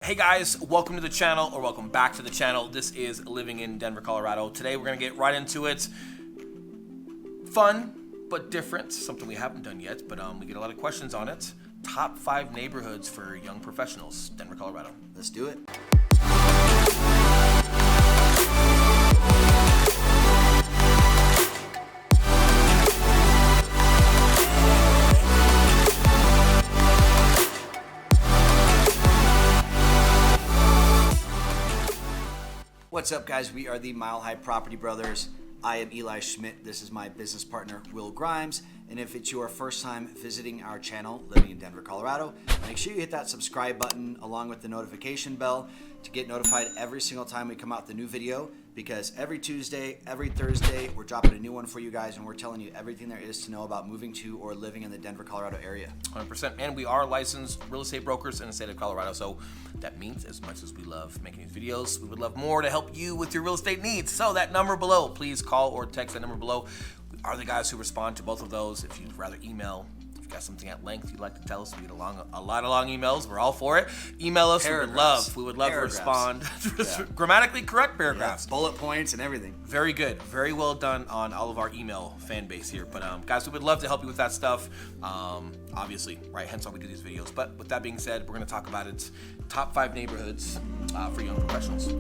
Hey guys, welcome to the channel, or welcome back to the channel. This is Living in Denver, Colorado. Today we're gonna get right into it. Fun, but different. Something we haven't done yet, but we get a lot of questions on it. Top 5 neighborhoods for young professionals, Denver, Colorado. Let's do it. What's up, guys? We are the Mile High Property Brothers. I am Eli Schmidt. This is my business partner, Will Grimes. And if it's your first time visiting our channel, Living in Denver, Colorado, make sure you hit that subscribe button along with the notification bell to get notified every single time we come out with a new video, because every Tuesday, every Thursday, we're dropping a new one for you guys, and we're telling you everything there is to know about moving to or living in the Denver, Colorado area. 100%. And we are licensed real estate brokers in the state of Colorado. So that means, as much as we love making these videos, we would love more to help you with your real estate needs. So that number below, please call or text that number below. We are the guys who respond to both of those. If you'd rather email, if you've got something at length you'd like to tell us, we get a lot of long emails. We're all for it. Email us. We would love to respond. Yeah. Grammatically correct paragraphs. Yeah, bullet points and everything. Very good. Very well done on all of our email fan base here. But guys, we would love to help you with that stuff. Obviously, right? Hence why we do these videos. But with that being said, we're going to talk about it. Top 5 neighborhoods for young professionals.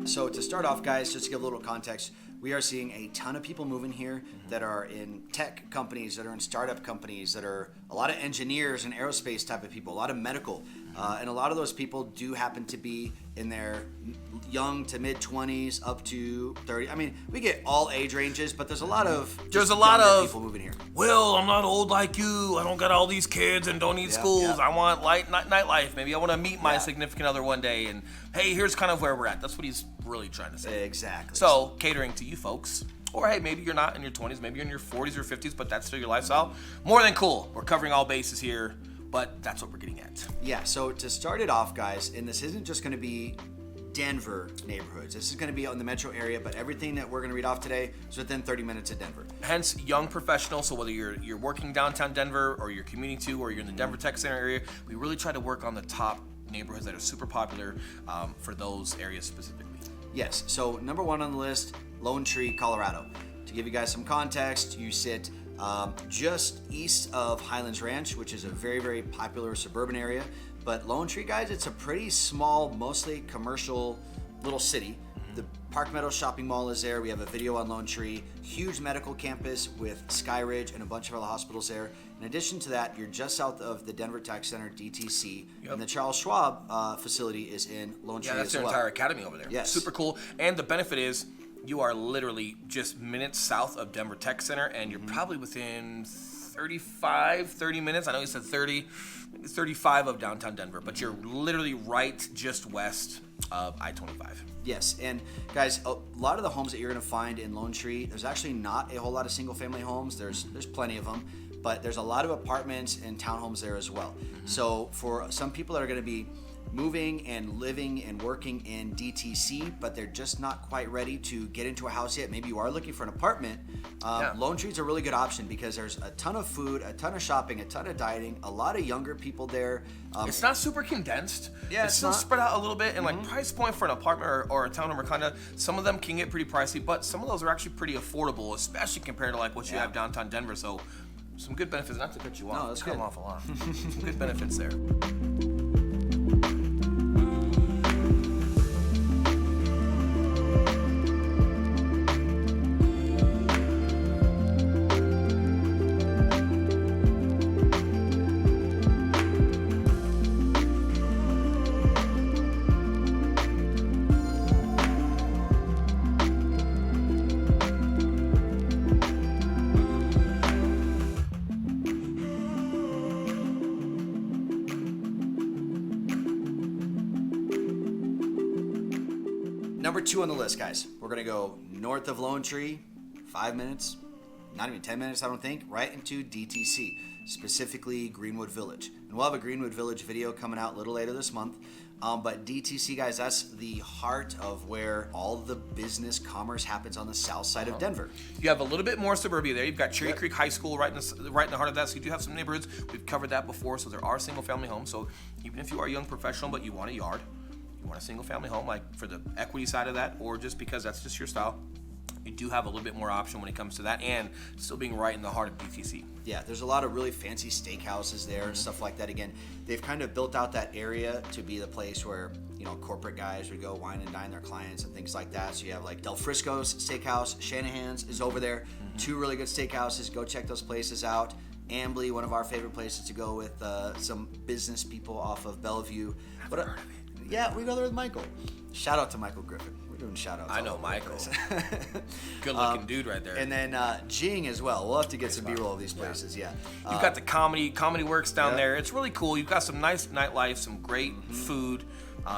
So to start off, guys, just to give a little context, we are seeing a ton of people moving here that are in tech companies, that are in startup companies, that are a lot of engineers and aerospace type of people, a lot of medical. And a lot of those people do happen to be in their young to mid 20s up to 30. I mean, we get all age ranges, but there's a lot of people moving here. Will, I'm not old like you. I don't got all these kids and don't need schools. I want nightlife. Maybe I want to meet my significant other one day. And hey, here's kind of where we're at. That's what he's really trying to say. Exactly. So catering to you folks. Or hey, maybe you're not in your 20s, maybe you're in your 40s or 50s, but that's still your lifestyle. More than cool. We're covering all bases here, but that's what we're getting at. Yeah, so to start it off, guys, and this isn't just going to be Denver neighborhoods. This is going to be in the metro area, but everything that we're going to read off today is within 30 minutes of Denver. Hence, young professionals. So whether you're working downtown Denver, or you're commuting to, or you're in the Denver Tech Center area, we really try to work on the top neighborhoods that are super popular for those areas specifically. Yes, so number 1 on the list, Lone Tree, Colorado. To give you guys some context, you sit just east of Highlands Ranch, which is a very, very popular suburban area. But Lone Tree, guys, it's a pretty small, mostly commercial little city. The Park Meadows Shopping Mall is there. We have a video on Lone Tree. Huge medical campus with Sky Ridge and a bunch of other hospitals there. In addition to that, you're just south of the Denver Tech Center, DTC, and the Charles Schwab facility is in Lone Tree as well. Yeah, that's their entire academy over there. Yes. Super cool. And the benefit is you are literally just minutes south of Denver Tech Center, and you're probably within 30 minutes. I know you said 30, 35 of downtown Denver, but you're literally right just west of I-25. Yes, and guys, a lot of the homes that you're going to find in Lone Tree, there's actually not a whole lot of single-family homes. There's plenty of them, but there's a lot of apartments and townhomes there as well. So for some people that are going to be moving and living and working in DTC, but they're just not quite ready to get into a house yet. Maybe you are looking for an apartment. Lone Tree's a really good option because there's a ton of food, a ton of shopping, a ton of dining, a lot of younger people there. It's not super condensed. Yeah, it's still spread out a little bit. And like price point for an apartment or a townhome or condo, some of them can get pretty pricey, but some of those are actually pretty affordable, especially compared to like what you have downtown Denver. So some good benefits. Not to cut you off. No, that's good. Cut them off a lot. Some good benefits there. Number 2 on the list, guys. We're going to go north of Lone Tree, 5 minutes, not even 10 minutes, I don't think, right into DTC, specifically Greenwood Village. And we'll have a Greenwood Village video coming out a little later this month. But DTC, guys, that's the heart of where all the business commerce happens on the south side of Denver. You have a little bit more suburbia there. You've got Cherry Creek High School right in the heart of that. So you do have some neighborhoods. We've covered that before. So there are single-family homes. So even if you are a young professional but you want a yard, you want a single-family home, like for the equity side of that, or just because that's just your style, you do have a little bit more option when it comes to that, and still being right in the heart of DTC. Yeah, there's a lot of really fancy steakhouses there and stuff like that. Again, they've kind of built out that area to be the place where, you know, corporate guys would go wine and dine their clients and things like that. So you have like Del Frisco's Steakhouse, Shanahan's is over there. 2 really good steakhouses. Go check those places out. Ambly, one of our favorite places to go with some business people off of Bellevue. Heard of it. Yeah, we go there with Michael. Shout out to Michael Griffin. We're doing shout outs. I know Michael. Good looking dude right there. And then Jing as well. We'll have to get some B-roll of these places. Yeah. You've got the comedy works down there. It's really cool. You've got some nice nightlife, some great food.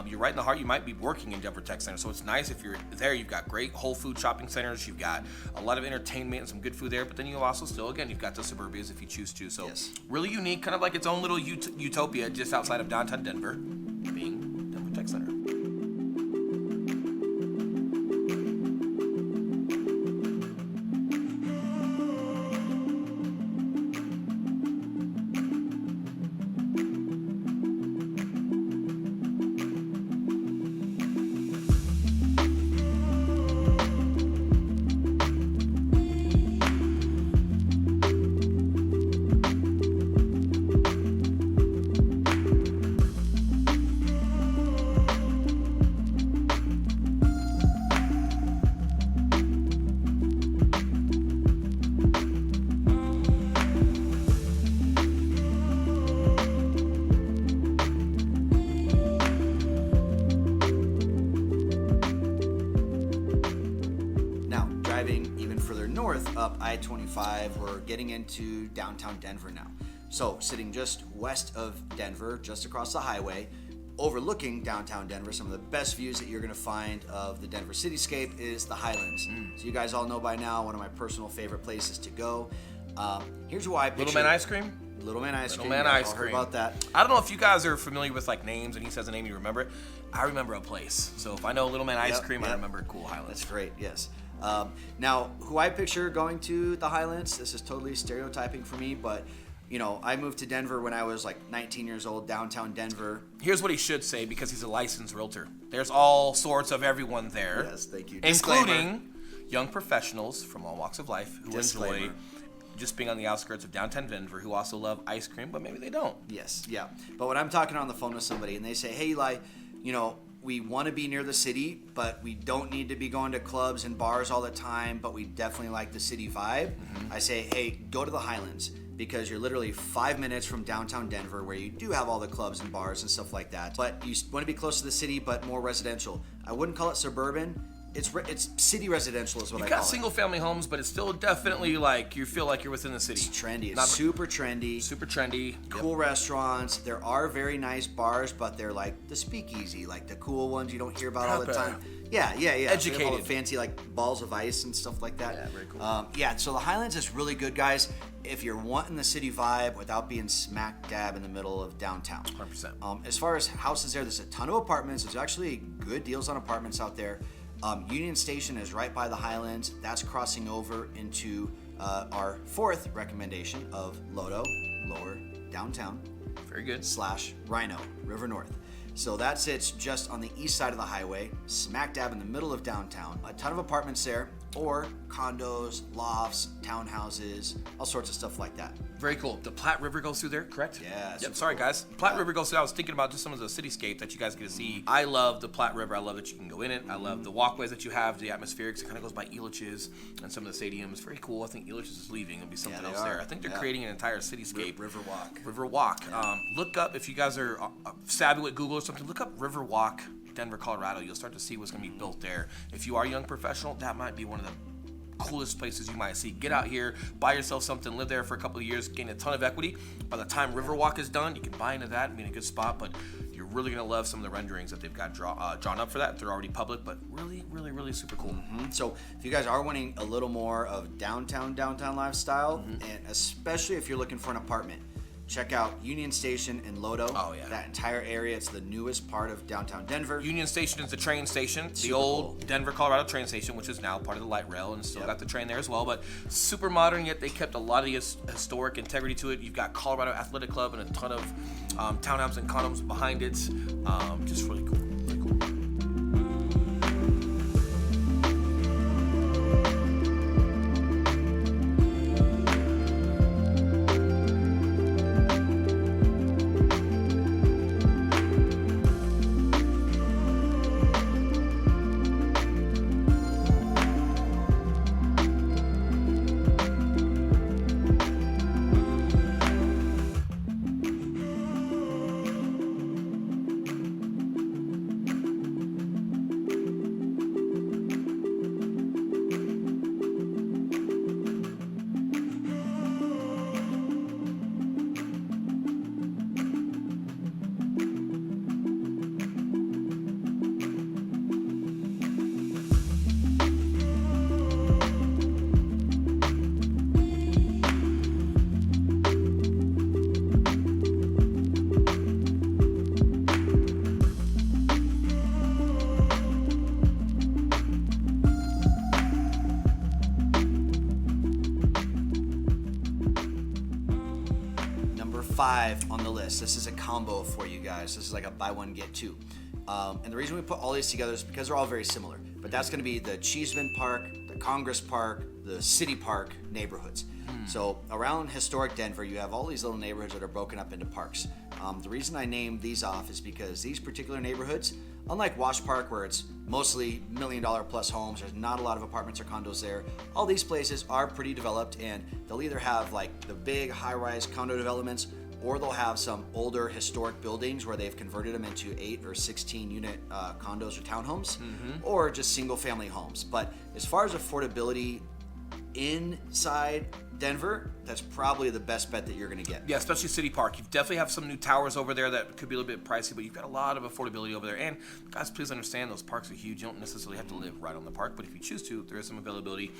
You're right in the heart. You might be working in Denver Tech Center, so it's nice if you're there. You've got great whole food shopping centers. You've got a lot of entertainment and some good food there. But then you also still, again, you've got the suburbias if you choose to. So really unique, kind of like its own little utopia just outside of downtown Denver, being Denver Tech Center. Up I-25, we're getting into downtown Denver now. So sitting just west of Denver, just across the highway, overlooking downtown Denver, some of the best views that you're going to find of the Denver cityscape is the Highlands. So you guys all know by now, one of my personal favorite places to go. Here's why I picture Little Man Ice Cream? Little Man Ice Cream. Little Man Ice Cream. Heard about that. I don't know if you guys are familiar with like names and he says a name, you remember it. I remember a place. So if I know Little Man Ice Cream, I remember Cool Highlands. That's great, yes. Now, who I picture going to the Highlands, this is totally stereotyping for me, but, you know, I moved to Denver when I was like 19 years old, downtown Denver. Here's what he should say because he's a licensed realtor. There's all sorts of everyone there. Yes, thank you. Including young professionals from all walks of life who enjoy just being on the outskirts of downtown Denver, who also love ice cream, but maybe they don't. Yes, yeah. But when I'm talking on the phone with somebody and they say, hey, Eli, you know, we want to be near the city, but we don't need to be going to clubs and bars all the time, but we definitely like the city vibe. I say, hey, go to the Highlands because you're literally 5 minutes from downtown Denver where you do have all the clubs and bars and stuff like that. But you want to be close to the city, but more residential. I wouldn't call it suburban. It's city residential is what I call it. You've got single-family homes, but it's still definitely like you feel like you're within the city. It's trendy. It's super trendy. Super trendy. Cool restaurants. There are very nice bars, but they're like the speakeasy, like the cool ones you don't hear about all the time. Yeah. Educated. All the fancy like balls of ice and stuff like that. Yeah, very cool. So the Highlands is really good, guys, if you're wanting the city vibe without being smack dab in the middle of downtown. 100%. As far as houses there, there's a ton of apartments. There's actually good deals on apartments out there. Union Station is right by the Highlands. That's crossing over into our fourth recommendation of Lodo, lower downtown. Very good. / Rhino, River North. So that sits just on the east side of the highway, smack dab in the middle of downtown. A ton of apartments there, or condos, lofts, townhouses, all sorts of stuff like that. Very cool. The Platte River goes through there, correct? Yeah. Yep. Sorry, guys. Platte River goes through. I was thinking about just some of the cityscape that you guys get to see. I love the Platte River. I love that you can go in it. I love the walkways that you have, the atmospherics. It kind of goes by Elitch's and some of the stadiums. Very cool. I think Elitch's is leaving. It'll be something else there. I think they're creating an entire cityscape. River Walk. Yeah. Look up, if you guys are savvy with Google or something, look up River Walk, Denver, Colorado. You'll start to see what's going to be built there. If you are a young professional, that might be one of the coolest places you might see. Get out here, buy yourself something, live there for a couple of years, gain a ton of equity. By the time Riverwalk is done, you can buy into that and be in a good spot, but you're really gonna love some of the renderings that they've got drawn up for that. They're already public, but really super cool. So if you guys are wanting a little more of downtown lifestyle, and especially if you're looking for an apartment, check out Union Station in Lodo. Oh, yeah. That entire area, it's the newest part of downtown Denver. Union Station is the train station, the Super old cool. Denver, Colorado train station, which is now part of the light rail and still got the train there as well. But super modern, yet they kept a lot of the historic integrity to it. You've got Colorado Athletic Club and a ton of townhomes and condos behind it. Just really cool. Really cool. Number 5 on the list. This is a combo for you guys. This is like a buy one get two. And the reason we put all these together is because they're all very similar. But that's going to be the Cheeseman Park, the Congress Park, the City Park neighborhoods. So around historic Denver, you have all these little neighborhoods that are broken up into parks. The reason I named these off is because these particular neighborhoods, unlike Wash Park, where it's mostly $1 million plus homes, there's not a lot of apartments or condos there. All these places are pretty developed, and they'll either have like the big high-rise condo developments, or they'll have some older historic buildings where they've converted them into 8 or 16 unit condos or townhomes, or just single family homes. But as far as affordability inside Denver, that's probably the best bet that you're going to get. Yeah, especially City Park. You definitely have some new towers over there that could be a little bit pricey, but you've got a lot of affordability over there. And guys, please understand, those parks are huge. You don't necessarily have to live right on the park, but if you choose to, there is some availability.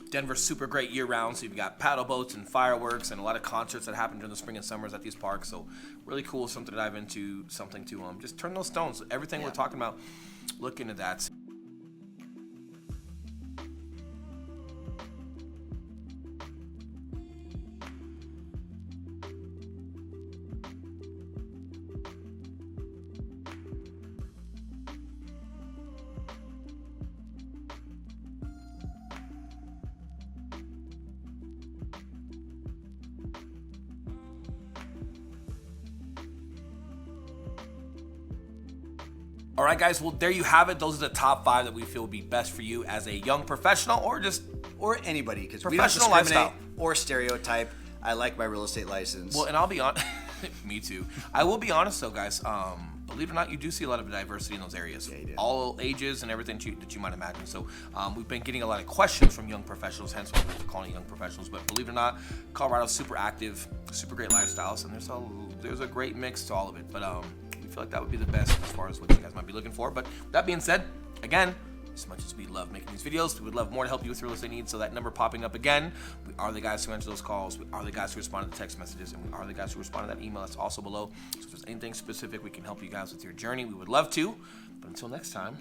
Denver's super great year-round, so you've got paddle boats and fireworks and a lot of concerts that happen during the spring and summers at these parks. So really cool, something to dive into, something to just turn those stones. Everything we're talking about, look into that. All right, guys, well, there you have it. Those are the top 5 that we feel would be best for you as a young professional or anybody, because we don't professional discriminate lifestyle or stereotype. I like my real estate license. Well, and I'll be honest, me too. I will be honest though, guys. Believe it or not, you do see a lot of diversity in those areas. Yeah, you do. All ages and everything that you might imagine. So we've been getting a lot of questions from young professionals, hence why we're calling it young professionals. But believe it or not, Colorado's super active, super great lifestyles, and there's a great mix to all of it. But we feel like that would be the best as far as what you guys might be looking for. But that being said, again, as much as we love making these videos, we would love more to help you with your real estate needs. So that number popping up again, we are the guys who answer those calls. We are the guys who respond to the text messages, and we are the guys who respond to that email that's also below. So if there's anything specific we can help you guys with your journey, we would love to. But until next time,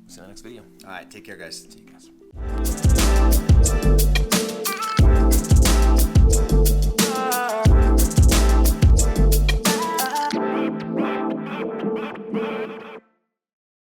see you in the next video. All right, take care, guys. See you guys.